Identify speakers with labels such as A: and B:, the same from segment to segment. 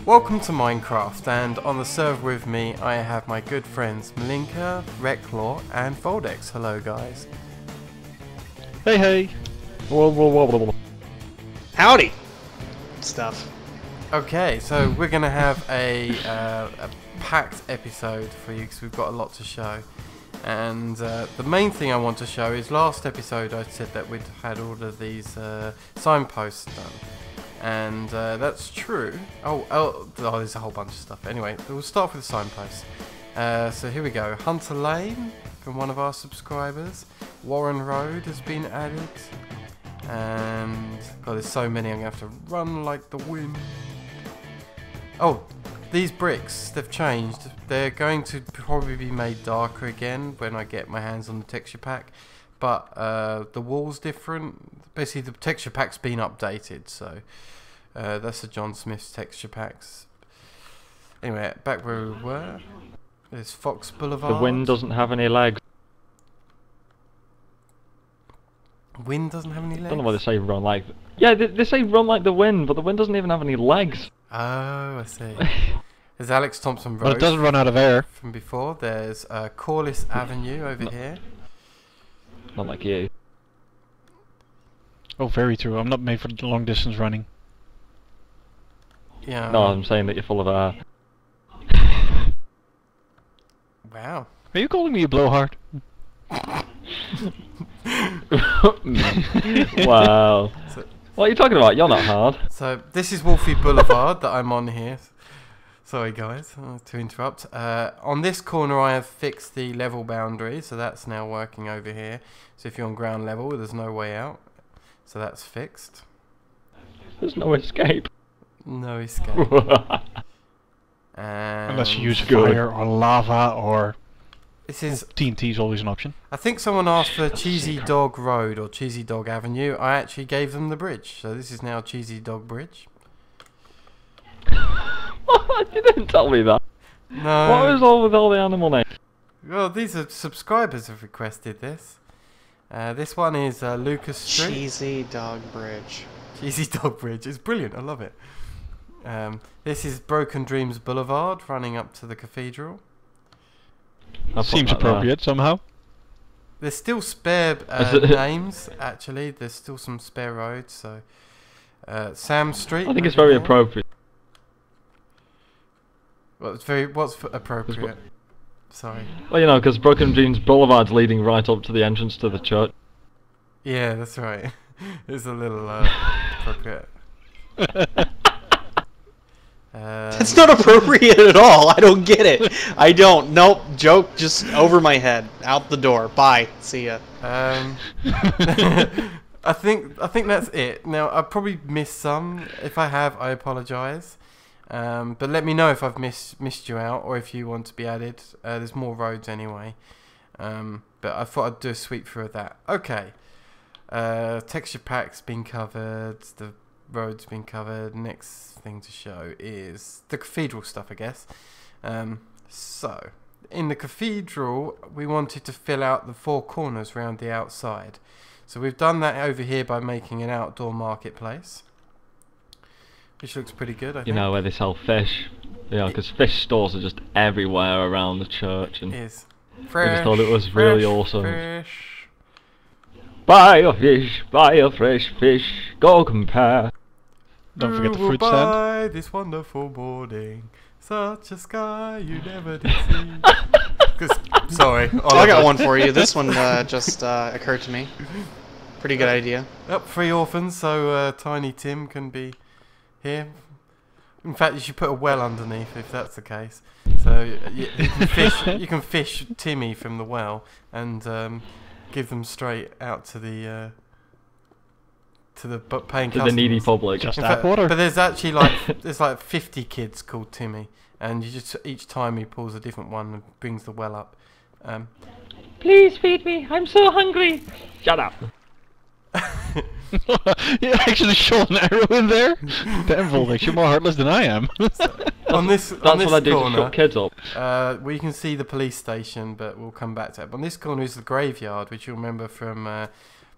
A: Welcome to Minecraft, and on the server with me I have my good friends Malinka, Reclaw and Voldex. Hello guys.
B: Hey hey.
C: Howdy. Stuff.
A: Okay, so we're going to have a packed episode for you because we've got a lot to show. And the main thing I want to show is last episode I said that we'd had all of these signposts done. And that's true. Oh, there's a whole bunch of stuff. Anyway, we'll start with the signposts. So here we go. Hunter Lane from one of our subscribers. Warren Road has been added. And God, there's so many. I'm going to have to run like the wind. Oh, these bricks, they've changed. They're going to probably be made darker again when I get my hands on the texture pack. But the wall's different. Basically, the texture pack's been updated. So that's the JohnSmith's texture packs. Anyway, back where we were. There's Fox Boulevard.
B: The wind doesn't have any legs.
A: Wind doesn't have any legs?
B: I don't know why they say run like... Yeah, they say run like the wind, but the wind doesn't even have any legs.
A: Oh, I see. There's Alex Thompson Road.
B: But it doesn't run out of air.
A: From before. There's Corliss Avenue over here.
B: Not like you.
D: Oh, very true. I'm not made for long distance running.
A: Yeah.
B: No, I'm saying that you're full of air.
A: Wow.
D: Are you calling me a blowhard?
B: Wow.
A: So,
B: what are you talking about? You're not hard.
A: So this is Wolfie Boulevard that I'm on here. Sorry guys, to interrupt. On this corner I have fixed the level boundary, so that's now working over here. So if you're on ground level, there's no way out. So that's fixed.
B: There's no escape.
A: No escape.
D: Unless you use
B: good.
D: fire or lava or...
A: This is...
D: TNT is always an option.
A: I think someone asked for Cheesy Dog Road or Cheesy Dog Avenue. I actually gave them the bridge. So this is now Cheesy Dog Bridge.
B: You didn't tell me that.
A: No.
B: What was all with all the animal names?
A: Well, these are subscribers have requested this. This one is Lucas Street.
C: Cheesy Dog Bridge.
A: Cheesy Dog Bridge. It's brilliant. I love it. This is Broken Dreams Boulevard, running up to the Cathedral.
D: Seems appropriate somehow.
A: There's still spare names, actually. There's still some spare roads. So, Sam Street.
B: I think it's very appropriate.
A: Well, what's appropriate? Sorry.
B: Well, you know, because Broken Dreams Boulevard's leading right up to the entrance to the church.
A: Yeah, that's right. It's a little appropriate.
C: It's not appropriate at all. I don't get it. I don't. Nope. Joke just over my head. Out the door. Bye. See ya.
A: I think that's it. Now I probably missed some. If I have, I apologise. But let me know if I've missed you out or if you want to be added. There's more roads anyway. But I thought I'd do a sweep through of that. Okay. Texture pack's been covered. The road's been covered. Next thing to show is the cathedral stuff, I guess. So in the cathedral, we wanted to fill out the four corners around the outside. So we've done that over here by making an outdoor marketplace, which looks pretty good, I think.
B: You know, where they sell fish. You know, because fish stores are just everywhere around the church. And
A: it is.
B: I just thought it was really awesome.
A: Fresh.
B: Buy a fish, buy a fresh fish, go compare.
D: Don't forget the fruit
A: stand.
D: stand.
A: This wonderful morning, such a sky you never did see. Sorry.
C: I got one for you. This one just occurred to me. Pretty good idea.
A: Yep, 3 orphans, so Tiny Tim can be here. In fact, you should put a well underneath if that's the case. So you can fish Timmy from the well and give them straight out to the paying customers.
B: The needy public.
D: Just
A: In
D: tap
A: fact,
D: water.
A: But there's actually there's like 50 kids called Timmy, and you just each time he pulls a different one and brings the well up.
B: Please feed me, I'm so hungry. Shut up.
D: You actually shot an arrow in there? Damn, Voldex, you're more heartless than I am.
A: On this
B: That's what I do
A: corner,
B: to shut kids up.
A: well, you can see the police station, but we'll come back to it. But on this corner is the graveyard, which you'll remember from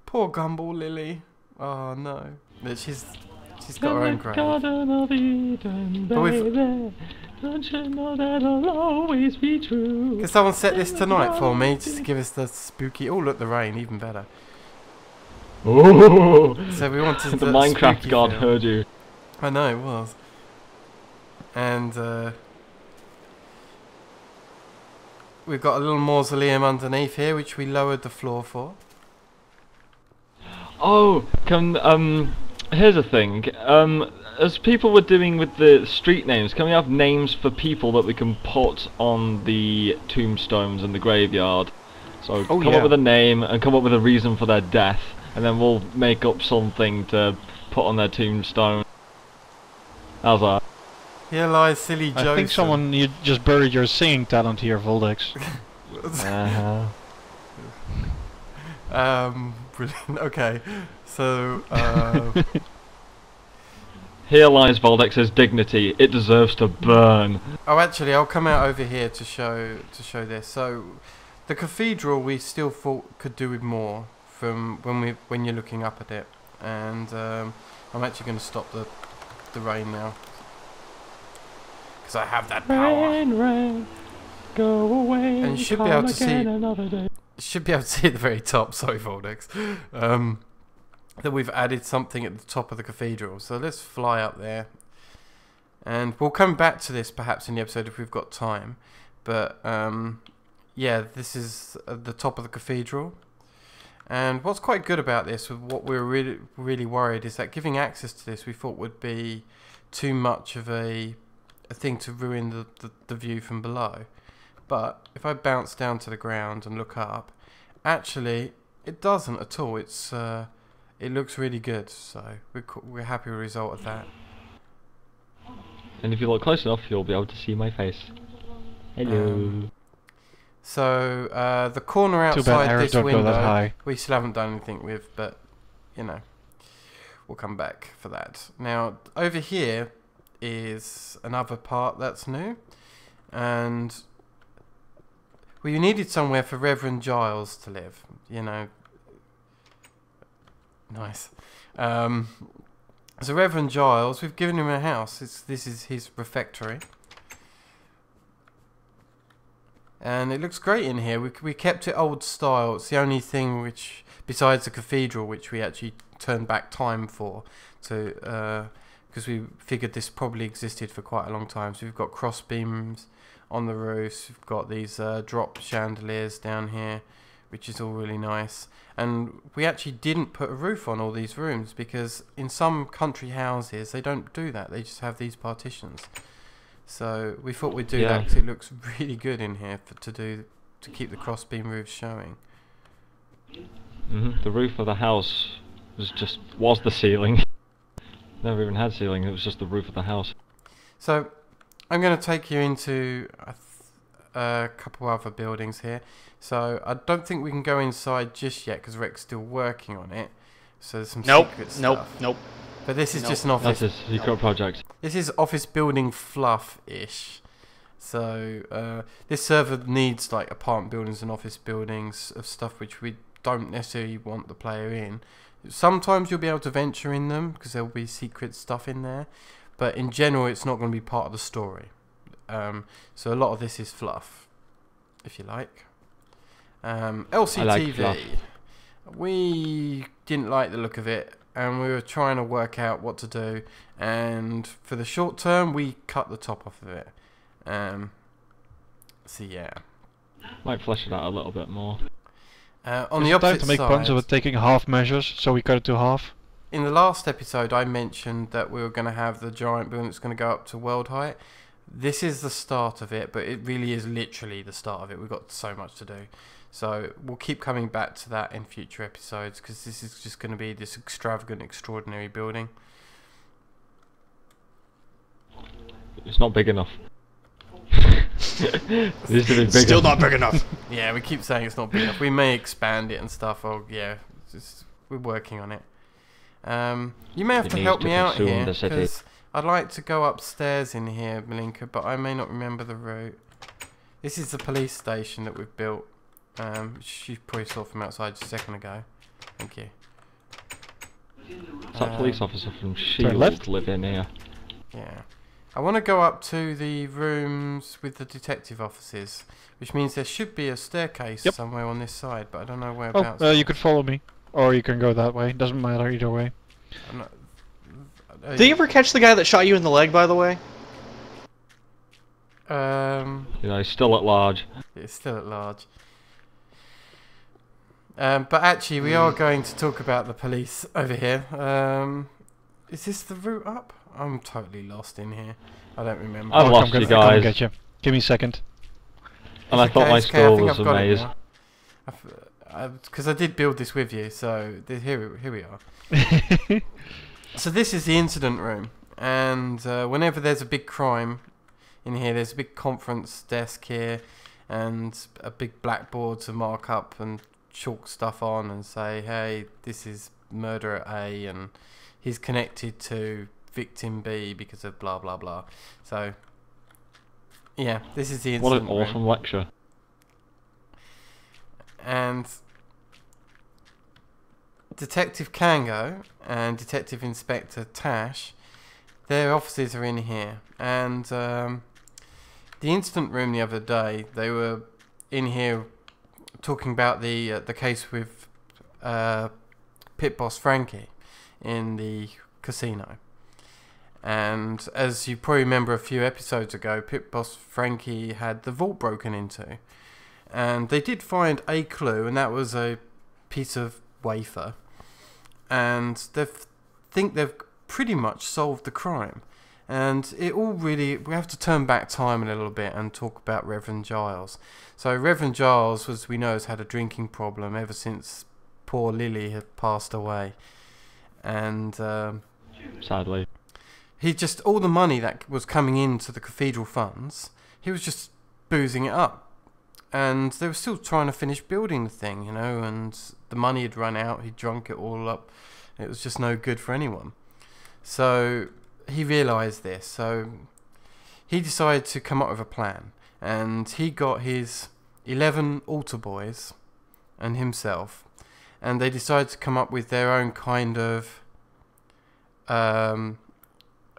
A: poor Gumball Lily. Oh no, she's She's got her own grave.
B: Garden of Eden,
A: But we've-
B: baby. Don't you know that'll always be true?
A: Can someone set this tonight for me, just to give us the spooky... Oh, look, the rain, even better.
B: Oh!
A: So we wanted
B: The
A: the
B: Minecraft
A: spooky
B: god
A: feel.
B: heard you.
A: I know, it was. And we've got a little mausoleum underneath here, which we lowered the floor for.
B: Oh, here's a thing. As people were doing with the street names, can we have names for people that we can put on the tombstones in the graveyard? So come up with a name and come up with a reason for their death, and then we'll make up something to put on their tombstone. How's that?
A: Here lies silly Joseph.
D: I think you just buried your singing talent here, Voldex.
A: Brilliant. Okay, so
B: Here lies Voldex's dignity. It deserves to burn.
A: oh, actually, I'll come out over here to show this. So, the cathedral we still thought could do with more from when you're looking up at it, and I'm actually going to stop the rain now because I have that power.
B: Rain, rain, go away.
A: And you should be able to see. Should be able to see at the very top. Sorry, Voldex. That we've added something at the top of the cathedral. So let's fly up there, and we'll come back to this perhaps in the episode if we've got time. But yeah, this is at the top of the cathedral. And what's quite good about this, what we're really worried, is that giving access to this we thought would be too much of a thing to ruin the view from below. But if I bounce down to the ground and look up, actually it doesn't at all. It looks really good, so we're happy with the result of that.
B: And if you look close enough, you'll be able to see my face. Hello.
A: So the corner
D: Too bad
A: outside
D: arrows
A: this
D: don't go that
A: window,
D: high.
A: we still haven't done anything with, but you know, we'll come back for that. Now over here is another part that's new, and we needed somewhere for Reverend Giles to live. You know. Nice. So Reverend Giles, we've given him a house. This is his refectory, and it looks great in here. We kept it old style. It's the only thing which, besides the cathedral, which we actually turned back time for, because we figured this probably existed for quite a long time. So we've got cross beams on the roofs. We've got these drop chandeliers down here, which is all really nice. And we actually didn't put a roof on all these rooms because in some country houses they don't do that. They just have these partitions. So we thought we'd do that because it looks really good in here to keep the crossbeam roofs showing.
B: The roof of the house was the ceiling. Never even had ceiling. It was just the roof of the house.
A: So I'm going to take you into a couple other buildings here. So I don't think we can go inside just yet because Rick's still working on it. So there's some secret stuff.
C: Nope.
A: But this is just an office.
B: That's his secret project.
A: This is office building fluff-ish. So this server needs like apartment buildings and office buildings of stuff which we don't necessarily want the player in. Sometimes you'll be able to venture in them because there will be secret stuff in there. But in general, it's not going to be part of the story. So a lot of this is fluff, if you like. LCTV.
B: I like fluff.
A: We didn't like the look of it, and we were trying to work out what to do. And for the short term, we cut the top off of it. So yeah.
B: Might flesh it out a little bit more.
A: On the
D: It's time
A: opposite
D: to make puns
A: side,
D: of it taking half measures, so we cut it to half.
A: in the last episode, I mentioned that we were going to have the giant building that's going to go up to world height. This is the start of it, but it really is literally the start of it. We've got so much to do. So we'll keep coming back to that in future episodes because this is just going to be this extravagant, extraordinary building.
B: It's not big enough. It needs to be bigger.
C: Still not big enough.
A: Yeah, we keep saying it's not big enough. We may expand it and stuff. Or yeah, we're working on it. You may have
B: It
A: to
B: needs
A: help
B: to
A: me out
B: consume
A: here
B: the city.
A: because I'd like to go upstairs in here, Malinka, but I may not remember the route. This is the police station that we've built. You probably saw from outside just a second ago. Thank you.
B: Does that police officer from Shield
D: left?
B: live in here?
A: Yeah. I want to go up to the rooms with the detective offices, which means there should be a staircase
D: Yep.
A: somewhere on this side, but I don't know whereabouts.
D: Oh, you could follow me. Or you can go that way. Doesn't matter either way.
A: I'm not,
C: Did you ever catch the guy that shot you in the leg, by the way?
B: You know, he's still at large.
A: It's still at large. But actually, we are going to talk about the police over here. Is this the route up? I'm totally lost in here. I don't remember.
B: I've
D: I'll
B: lost
D: come
B: you
D: get- I'll come
B: guys.
D: get you. Give me a second.
B: And I
A: It's
B: thought
A: okay,
B: my
A: it's okay, I
B: school
A: think
B: was
A: I've
B: a
A: got it
B: maze.
A: now. Because I did build this with you, so here we are. So this is the incident room, and whenever there's a big crime in here, there's a big conference desk here, and a big blackboard to mark up and chalk stuff on and say, hey, this is murderer A, and he's connected to victim B because of blah blah blah. So yeah, this is the
B: What
A: incident
B: an
A: room.
B: awesome lecture.
A: And Detective Kango and Detective Inspector Tash, their offices are in here. And the incident room the other day, they were in here talking about the case with Pit Boss Frankie in the casino. And as you probably remember a few episodes ago, Pit Boss Frankie had the vault broken into. And they did find a clue, and that was a piece of wafer. And they think they've pretty much solved the crime. And it all really, we have to turn back time a little bit and talk about Reverend Giles. So Reverend Giles, as we know, has had a drinking problem ever since poor Lily had passed away. And
B: Sadly.
A: he just, all the money that was coming into the Cathedral funds, he was just boozing it up. And they were still trying to finish building the thing, you know, and the money had run out, he'd drunk it all up. It was just no good for anyone. So he realised this, so he decided to come up with a plan. And he got his 11 altar boys and himself, and they decided to come up with their own kind of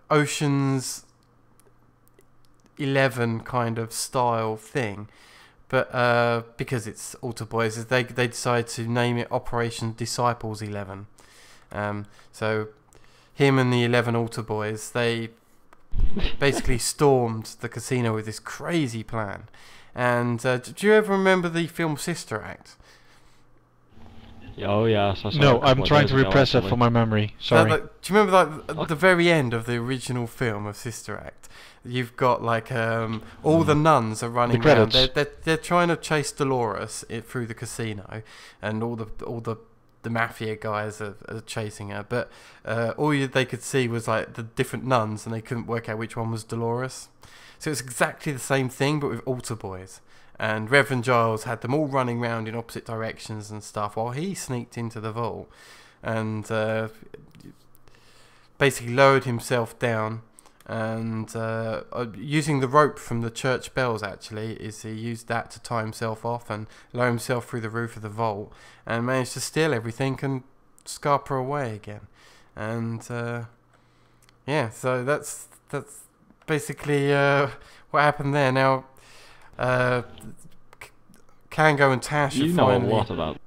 A: Ocean's 11 kind of style thing. But because it's altar boys, they decided to name it Operation Disciples 11. So him and the 11 altar boys, they basically stormed the casino with this crazy plan. And do you ever remember the film Sister Act?
B: Oh yes, I saw
D: No,
B: it a
D: I'm
B: couple of
D: trying
B: days
D: to
B: ago,
D: repress it
B: actually.
D: from my memory. Sorry.
A: Do you remember like the very end of the original film of Sister Act? You've got like all the nuns are running
D: The
A: around.
D: credits.
A: They're trying to chase Dolores through the casino, and all the mafia guys are chasing her. But they could see was like the different nuns, and they couldn't work out which one was Dolores. So it's exactly the same thing, but with altar boys. And Reverend Giles had them all running around in opposite directions and stuff, while he sneaked into the vault and basically lowered himself down. And using the rope from the church bells, actually, he used that to tie himself off and lower himself through the roof of the vault, and managed to steal everything and scarper away again. And yeah, so that's basically what happened there. Now, Kango and Tash
B: You
A: have
B: know a
A: finally...
B: lot about.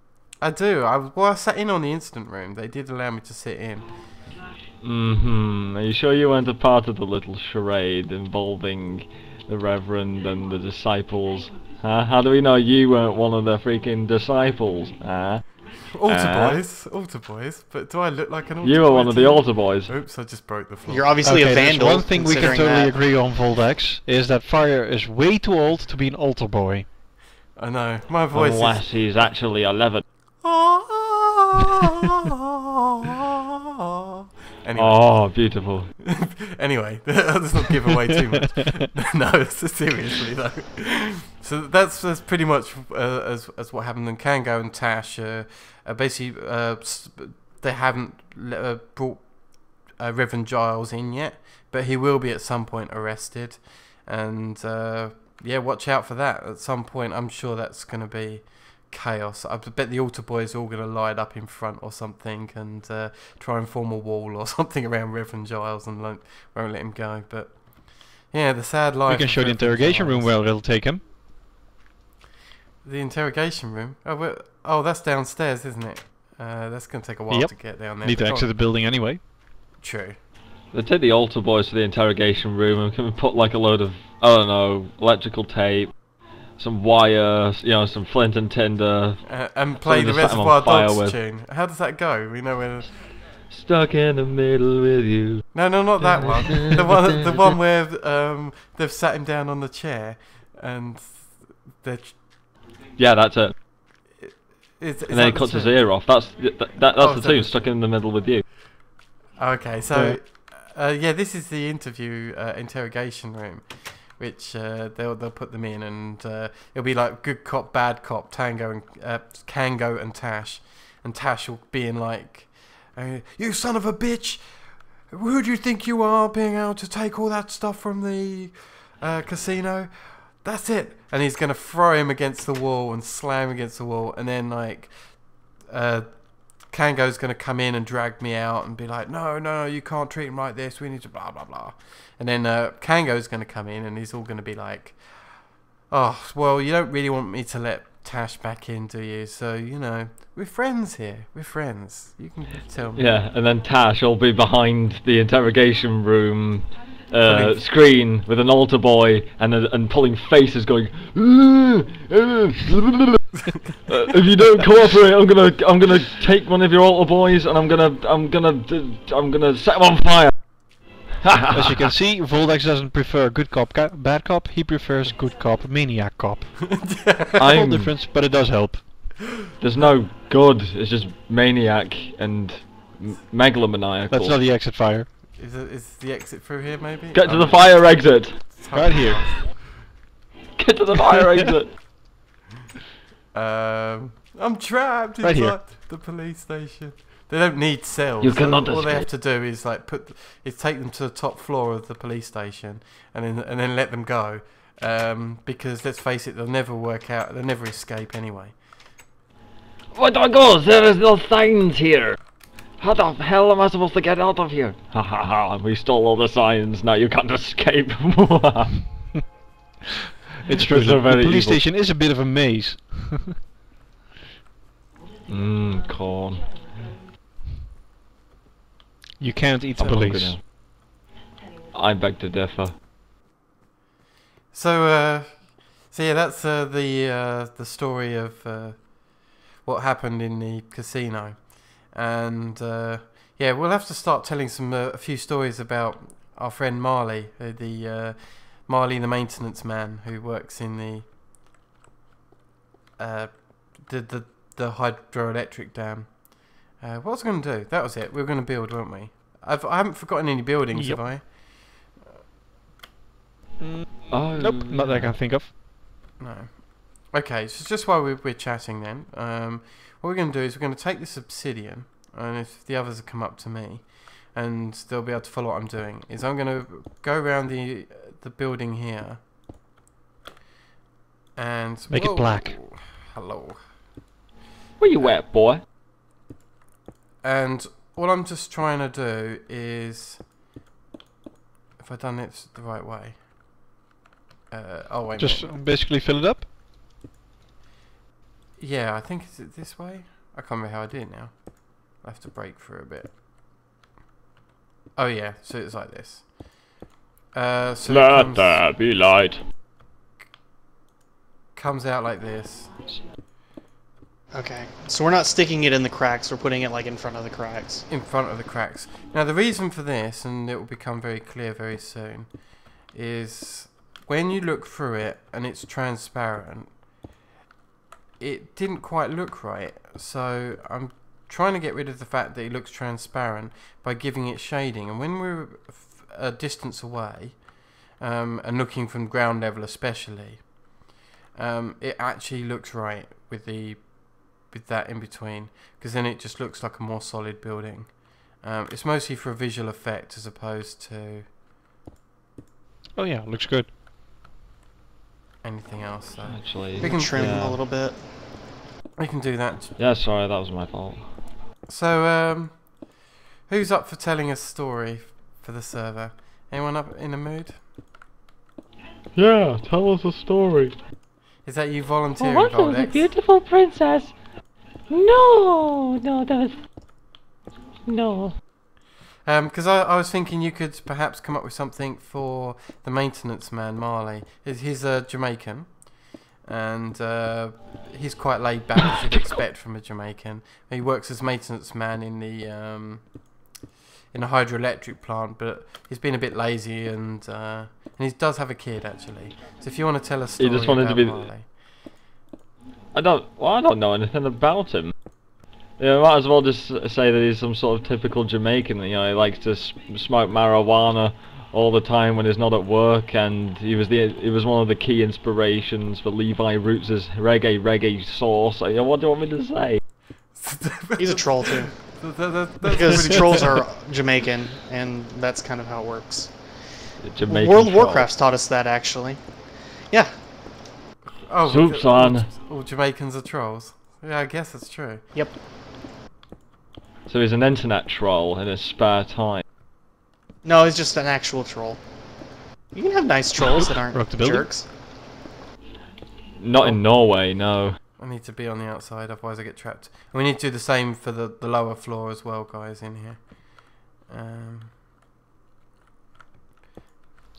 A: I do. I sat in on the incident room. They did allow me to sit in.
B: Are you sure you weren't a part of the little charade involving the Reverend and the disciples? Huh? How do we know you weren't one of the freaking disciples? Huh?
A: Altar boys. But do I look like an altar boy?
B: You were one of
A: to
B: the
A: you?
B: altar boys.
A: Oops, I just broke the floor.
C: You're obviously a
D: Okay, there's
C: vandal.
D: one thing we can
C: considering
D: totally
C: that.
D: agree on, Voldex, is that Fire is way too old to be an altar boy.
A: I know. My voice
B: Unless he's actually 11.
A: Anyway.
B: Oh, beautiful.
A: Anyway, let's not give away too much. No, seriously though. So that's pretty much as what happened. And Kango and Tash basically they haven't brought Reverend Giles in yet, but he will be at some point arrested. And yeah, watch out for that. At some point, I'm sure that's going to be chaos. I bet the altar boys are all going to line up in front or something and try and form a wall or something around Reverend Giles and won't let him go. But yeah, the sad life.
D: We can
A: of
D: show the
A: Reverend
D: interrogation room
A: Giles.
D: where it'll take him.
A: The interrogation room? Oh, that's downstairs, isn't it? That's going to take a while
D: Yep.
A: to get down there.
D: Need to exit the building anyway.
A: True.
B: They take the altar boys to the interrogation room and can put like a load of, I don't know, electrical tape, some wire, you know, some flint and tinder.
A: And play the
B: just set 'em on
A: Reservoir
B: fire
A: Dogs
B: with.
A: tune. How does that go? We know where.
B: Stuck in the middle with you.
A: No, not that one. The one where they've sat him down on the chair, and they're.
B: Yeah, that's it.
A: Is
B: And then he
A: that
B: cuts
A: the
B: his
A: tune?
B: ear off. That's
A: Oh,
B: the
A: is that
B: tune,
A: the
B: stuck in the middle with you.
A: Okay, so yeah, this is the interrogation room, which they'll put them in, and it'll be like good cop, bad cop, Kango and Tash, and Tash will be in like, you son of a bitch, who do you think you are, being able to take all that stuff from the casino? That's it. And he's gonna throw him against the wall and slam him against the wall, and then like Kango's going to come in and drag me out and be like, no, you can't treat him like this. We need to blah, blah, blah. And then Kango's going to come in and he's all going to be like, oh, well, you don't really want me to let Tash back in, do you? So, you know, we're friends here. We're friends. You can tell me.
B: Yeah, and then Tash will be behind the interrogation room
A: Pulling-
B: screen with an altar boy and pulling faces going. If you don't cooperate, I'm gonna take one of your altar boys and I'm gonna set him on fire.
D: As you can see, Voldex doesn't prefer good cop, bad cop. He prefers good cop, maniac cop. Small difference, but it does help.
B: There's no good. It's just maniac and megalomaniacal.
D: That's not the exit fire.
A: Is the exit through here, maybe?
B: Get to the fire exit.
D: Right here.
B: Get to the fire exit.
A: I'm trapped
D: Right here.
A: inside the police station. They don't need cells.
B: You cannot
A: all they have
B: escape.
A: to do is like take them to the top floor of the police station and then let them go. Because let's face it, they'll never work out. They'll never escape anyway.
B: Where do I go? There is no signs here. How the hell am I supposed to get out of here? Ha ha ha, we stole all the signs, now you can't escape.
D: It's true,
B: They're
D: the
B: very
D: police
B: evil.
D: station is a bit of a maze.
B: Corn.
D: You can't eat the
B: I'm hungry
D: police.
B: now. I beg to differ.
A: So yeah, that's the story of what happened in the casino, and yeah, we'll have to start telling a few stories about our friend Marley, Marley, the maintenance man who works in the hydroelectric dam. What was I going to do? That was it. We were going to build, weren't we? I haven't forgotten any buildings,
D: Yep.
A: have I?
B: Oh.
D: Nope, not that I can think of.
A: No. Okay, so just while we're chatting then, what we're going to do is we're going to take this obsidian, and if the others have come up to me, and they'll be able to follow what I'm doing, is I'm going to go around the building here, and...
D: Make it black.
A: Hello.
B: Where you at, boy?
A: And all I'm just trying to do is... If I've done it the right way... oh, wait a
D: Just
A: minute.
D: basically fill it up.
A: Yeah, I think is it this way? I can't remember how I did it now. I have to break through a bit. Oh yeah, so it's like this. So
B: Let there be light.
A: comes out like this.
C: Okay, so we're not sticking it in the cracks, we're putting it like in front of the cracks.
A: In front of the cracks. Now the reason for this, and it will become very clear very soon, is when you look through it and it's transparent, it didn't quite look right. So I'm trying to get rid of the fact that it looks transparent by giving it shading. And when we're a distance away, and looking from ground level especially, it actually looks right with that in between, because then it just looks like a more solid building. It's mostly for a visual effect as opposed to
D: Oh yeah, looks good.
A: anything else. So
B: Actually,
A: we can
C: Trim
B: yeah.
C: a little bit.
A: We can do that.
B: Yeah, sorry, that was my fault.
A: So, who's up for telling a story for the server? Anyone up in a mood?
B: Yeah, tell us a story.
A: Is that you volunteering,
E: Once there was a
A: Voldex?
E: beautiful princess. No, that was... No.
A: Because I was thinking you could perhaps come up with something for the maintenance man, Marley. He's a Jamaican, and he's quite laid back, as you'd expect from a Jamaican. He works as maintenance man in a hydroelectric plant, but he's been a bit lazy, and he does have a kid actually. So if you want to tell a story
B: He just wanted
A: about
B: to be.
A: Marley.
B: I don't know anything about him. Yeah, might as well just say that he's some sort of typical Jamaican. You know, he likes to smoke marijuana all the time when he's not at work, and he was one of the key inspirations for Levi Roots' reggae sauce. You know, what do you want me to say?
C: He's a troll too.
A: That's
C: Because
A: pretty
C: trolls are Jamaican, and that's kind of how it works.
B: Jamaican
C: World of
B: troll.
C: Warcraft's taught us that, actually. Yeah.
A: Oh,
B: Soups on.
A: all Jamaicans are trolls. Yeah, I guess that's true.
C: Yep.
B: So he's an internet troll in his spare time.
C: No, he's just an actual troll. You can have nice trolls that aren't
D: Rock the building?
C: jerks.
B: Not in Norway, no.
A: I need to be on the outside, otherwise I get trapped. And we need to do the same for the lower floor as well, guys, in here.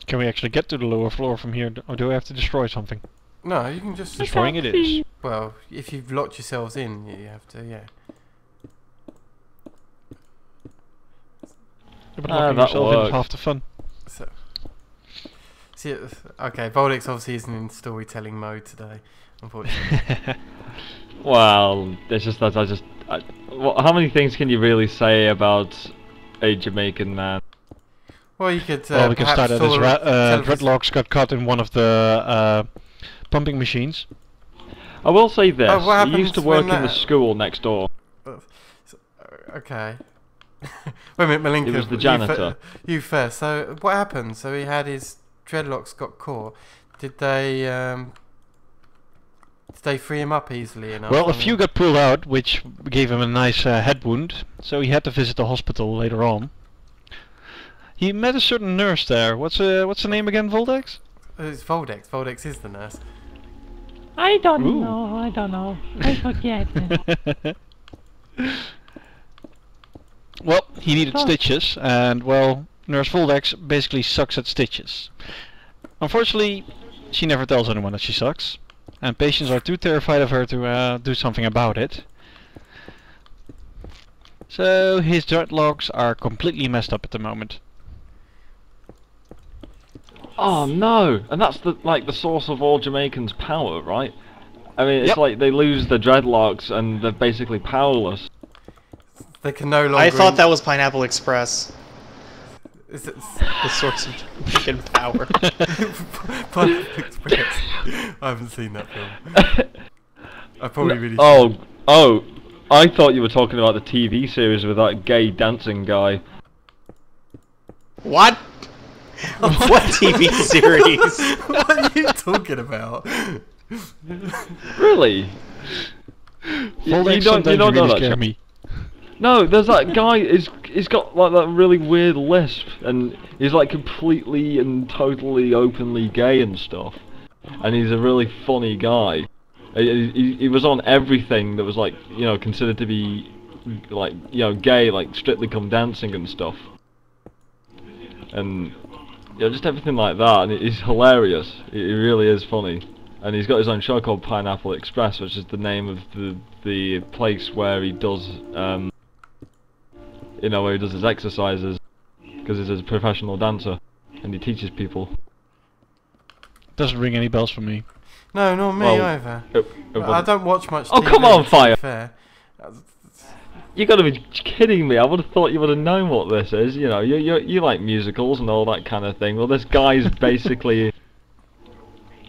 D: Can we actually get to the lower floor from here, or do I have to destroy something?
A: No, you can just...
D: Destroying it is.
A: Well, if you've locked yourselves in, you have to, yeah.
D: But locking
B: that
D: yourself in is
B: works.
D: half the fun.
A: So, see, okay, Voldex obviously isn't in storytelling mode today, unfortunately.
B: Well, it's just that how many things can you really say about a Jamaican man?
A: Well, you could
D: Well, we can
A: perhaps
D: start at his
A: tell us-
D: dreadlocks got caught in one of the pumping machines.
B: I will say this:
A: Oh, what
B: he used to
A: happens
B: work
A: when
B: in the
A: that-
B: school next door.
A: Okay. Wait a minute, Malinka.
B: He was the janitor.
A: You first. So, what happened? So he had his dreadlocks got caught. Did they free him up easily enough?
D: Well, a few got pulled out, which gave him a nice head wound, so he had to visit the hospital later on. He met a certain nurse there. What's the name again, Voldex?
A: It's Voldex. Voldex is the nurse.
E: I don't
D: Ooh.
E: know. I forget.
D: Well, he needed
E: Oh.
D: stitches, and well, Nurse Voldex basically sucks at stitches. Unfortunately, she never tells anyone that she sucks, and patients are too terrified of her to do something about it. So his dreadlocks are completely messed up at the moment.
B: Oh no! And that's the source of all Jamaicans' power, right? I mean, it's
D: Yep.
B: like they lose their dreadlocks and they're basically powerless.
A: They can no longer...
C: I thought that was Pineapple Express.
A: Is it...
C: The source of freaking power.
A: Pineapple Express. I haven't seen that film. I probably really
B: Oh, I thought you were talking about the TV series with that gay dancing guy.
C: What? What TV series?
A: What are you talking about?
B: Really?
D: Voldex
B: you don't know
D: really
B: that
D: scare
B: show?
D: me.
B: No, there's that guy. He's got like that really weird lisp, and he's like completely and totally openly gay and stuff. And he's a really funny guy. He was on everything that was like considered to be like gay, like Strictly Come Dancing and stuff. And just everything like that. And he's hilarious. He really is funny. And he's got his own show called Pineapple Express, which is the name of the place where he does where he does his exercises, because he's a professional dancer and he teaches people.
D: Doesn't ring any bells for me.
A: No, not me
B: Well,
A: either.
B: it
A: I don't watch much
B: Oh,
A: TV,
B: come on,
A: to be
B: Fire.
A: fair.
B: You gotta be kidding me! I would have thought you would have known what this is. You like musicals and all that kind of thing. Well, this guy's basically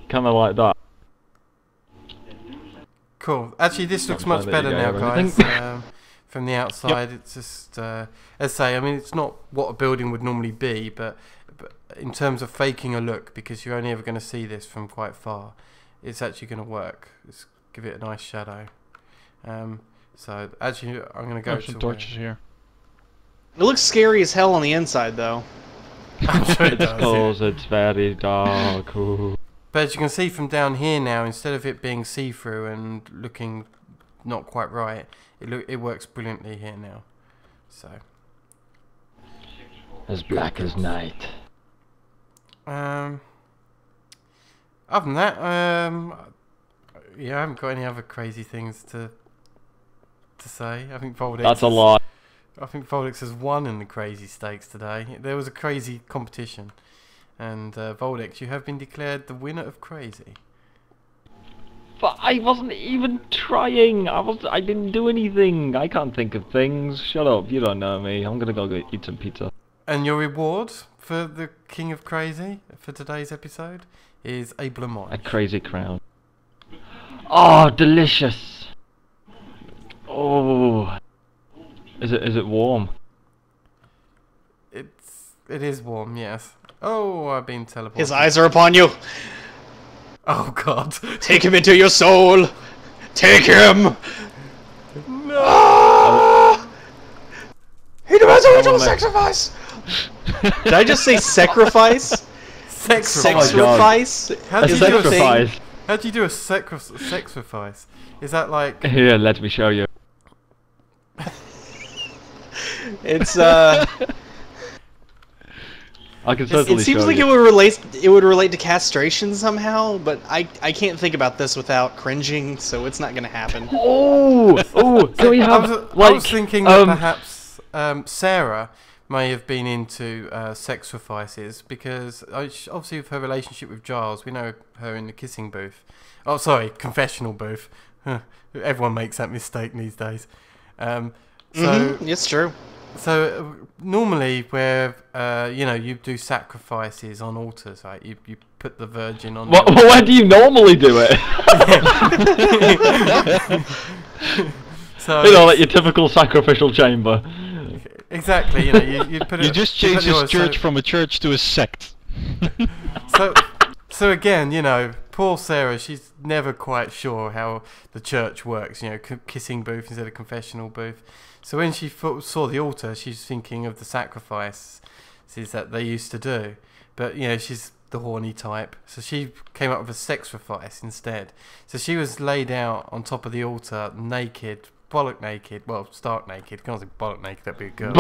B: kind of like that.
A: Cool. Actually, this looks much
B: There you
A: better
B: go,
A: now,
B: everything.
A: guys. From the outside, it's just, as I say, I mean, it's not what a building would normally be, but in terms of faking a look, because you're only ever going to see this from quite far, it's actually going to work. Let's give it a nice shadow. So actually, I'm going to go
D: Oh,
A: to
D: some
A: where-
D: torches here.
C: It looks scary as hell on the inside, though.
A: I'm sure it does.
B: Because it's very dark. Ooh.
A: But as you can see from down here now, instead of it being see-through and looking not quite right, it works brilliantly here now. So.
B: As black as night.
A: Other than that, yeah, I haven't got any other crazy things to say. I think Voldex.
B: That's a lot.
A: I think Voldex has won in the crazy stakes today. There was a crazy competition, and Voldex, you have been declared the winner of crazy.
B: But I wasn't even trying. I didn't do anything. I can't think of things. Shut up. You don't know me. I'm gonna go eat some pizza.
A: And your reward for the King of Crazy for today's episode is a
B: A
A: blancmange.
B: crazy crown. Oh, delicious. Oh. Is it warm?
A: It is warm, yes. Oh, I've been teleported.
C: His eyes are upon you.
A: Oh God.
C: Take him into your soul. Take him.
A: No.
C: He demands a ritual
B: Oh, man.
C: sacrifice. Did I just say sacrifice? Sacrifice?
A: How
B: A
A: do you do a
B: sacrifice.
A: How do you do a sacrifice? Is that like?
B: Here, let me show you.
C: It's
B: I can certainly
C: it seems
B: show
C: like
B: you.
C: it would relate to castration somehow, but I can't think about this without cringing, so it's not gonna happen.
B: Oh, oh, can we have
A: I was thinking that perhaps Sarah may have been into sacrifices because obviously with her relationship with Giles, we know her in the kissing booth. Oh, sorry, confessional booth. Everyone makes that mistake these days.
C: It's true.
A: So normally, where you do sacrifices on altars, right? You put the virgin on.
B: What, where do you normally do it?
A: So
B: like your typical sacrificial chamber.
A: exactly, you put it.
D: You just
A: you put
D: changed his
A: yours,
D: church from a church to a sect.
A: So again, poor Sarah, she's never quite sure how the church works. Kissing booth instead of confessional booth. So when she saw the altar, she's thinking of the sacrifices that they used to do. But, she's the horny type. So she came up with a sacrifice instead. So she was laid out on top of the altar, naked, bollock naked. Well, stark naked. Can't say bollock naked, that'd be a girl.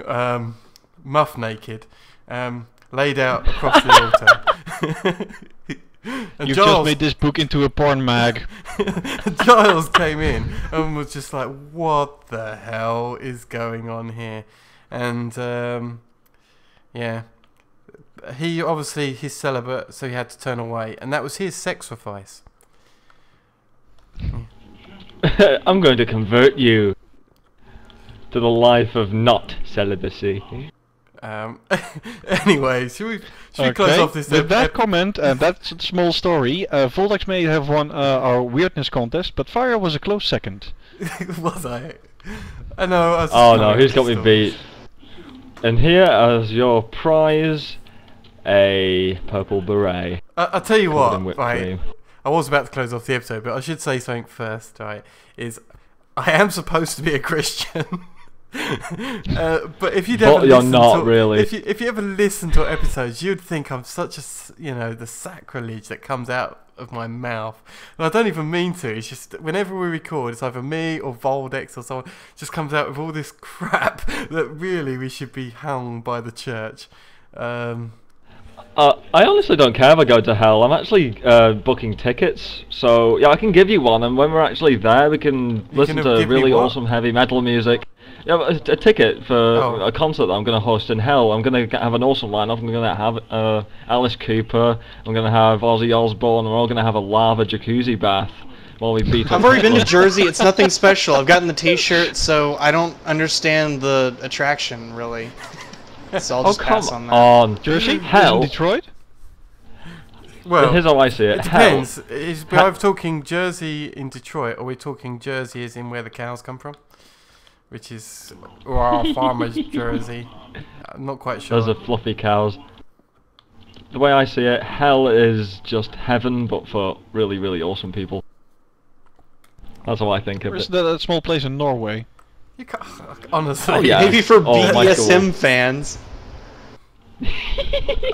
A: Sorry. Muff naked. Laid out across the altar. And
D: You've
A: Giles,
D: just made this book into a porn mag.
A: Giles came in and was just like, what the hell is going on here? And he obviously, he's celibate, so he had to turn away, and that was his sacrifice.
B: I'm going to convert you to the life of not celibacy.
A: Anyway, should we close off this?
D: With that comment and that small story, Voldex may have won our weirdness contest, but Fire was a close second.
A: Was I? I know. I was
B: Oh no, who's got me beat? And here as your prize, a purple beret.
A: I'll tell you
B: covered in
A: what,
B: whipped
A: right?
B: cream.
A: I was about to close off the episode, but I should say something first, right? I am supposed to be a Christian. But if you'd ever
B: But you're
A: listen
B: not
A: to,
B: really.
A: if you ever listen to episodes, you'd think I'm such the sacrilege that comes out of my mouth. And I don't even mean to. It's just whenever we record, it's either me or Voldex or someone just comes out with all this crap that really we should be hung by the church.
B: I honestly don't care if I go to hell. I'm actually booking tickets, so yeah, I can give you one, and when we're actually there, we can listen to
A: give me
B: really
A: what?
B: awesome heavy metal music. Yeah, but a ticket for a concert that I'm going to host in hell. I'm going to have an awesome lineup. I'm going to have Alice Cooper. I'm going to have Ozzy Osbourne. And we're all going to have a lava jacuzzi bath while we beat up.
C: I've already been to Jersey. It's nothing special. I've gotten the T-shirt, so I don't understand the attraction really. So I'll just pass on that.
B: on.
D: Jersey?
B: Hell.
D: In Detroit?
A: Well,
B: Here's how I see it.
A: it depends. Is we either talking Jersey in Detroit, or we're talking Jersey as in where the cows come from, which is farmer's Jersey. I'm not quite sure.
B: Those are fluffy cows. The way I see it, hell is just heaven, but for really, really awesome people. That's how I think of
D: Where's
B: it.
D: that small place in Norway?
A: You can't, honestly.
B: Oh, yeah.
C: Maybe for
B: Oh, Michael.
C: BDSM fans.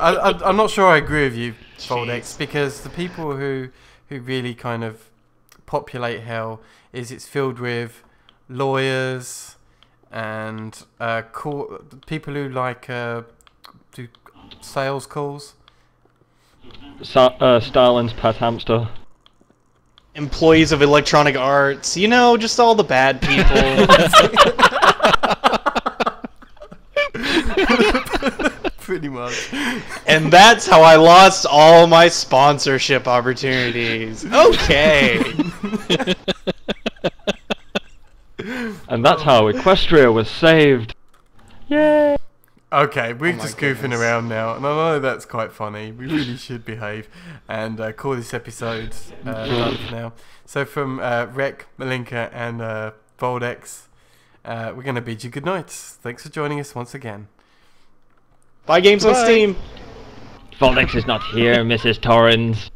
A: I'm not sure I agree with you, Foldex, because the people who really kind of populate hell it's filled with lawyers and people who like do sales calls.
B: Stalin's pet hamster.
C: Employees of Electronic Arts, you know, just all the bad people.
A: Pretty much.
C: And that's how I lost all my sponsorship opportunities. Okay.
B: And that's how Equestria was saved.
E: Yay!
A: Okay, we're
C: Oh my
A: just goofing
C: goodness.
A: around now, and I know that's quite funny. We really should behave and call this episode done for now. So from Rek, Malinka, and Voldex, we're going to bid you good night. Thanks for joining us once again.
C: Buy games on
D: Bye.
C: Steam.
B: Voldex is not here, Mrs. Torrens.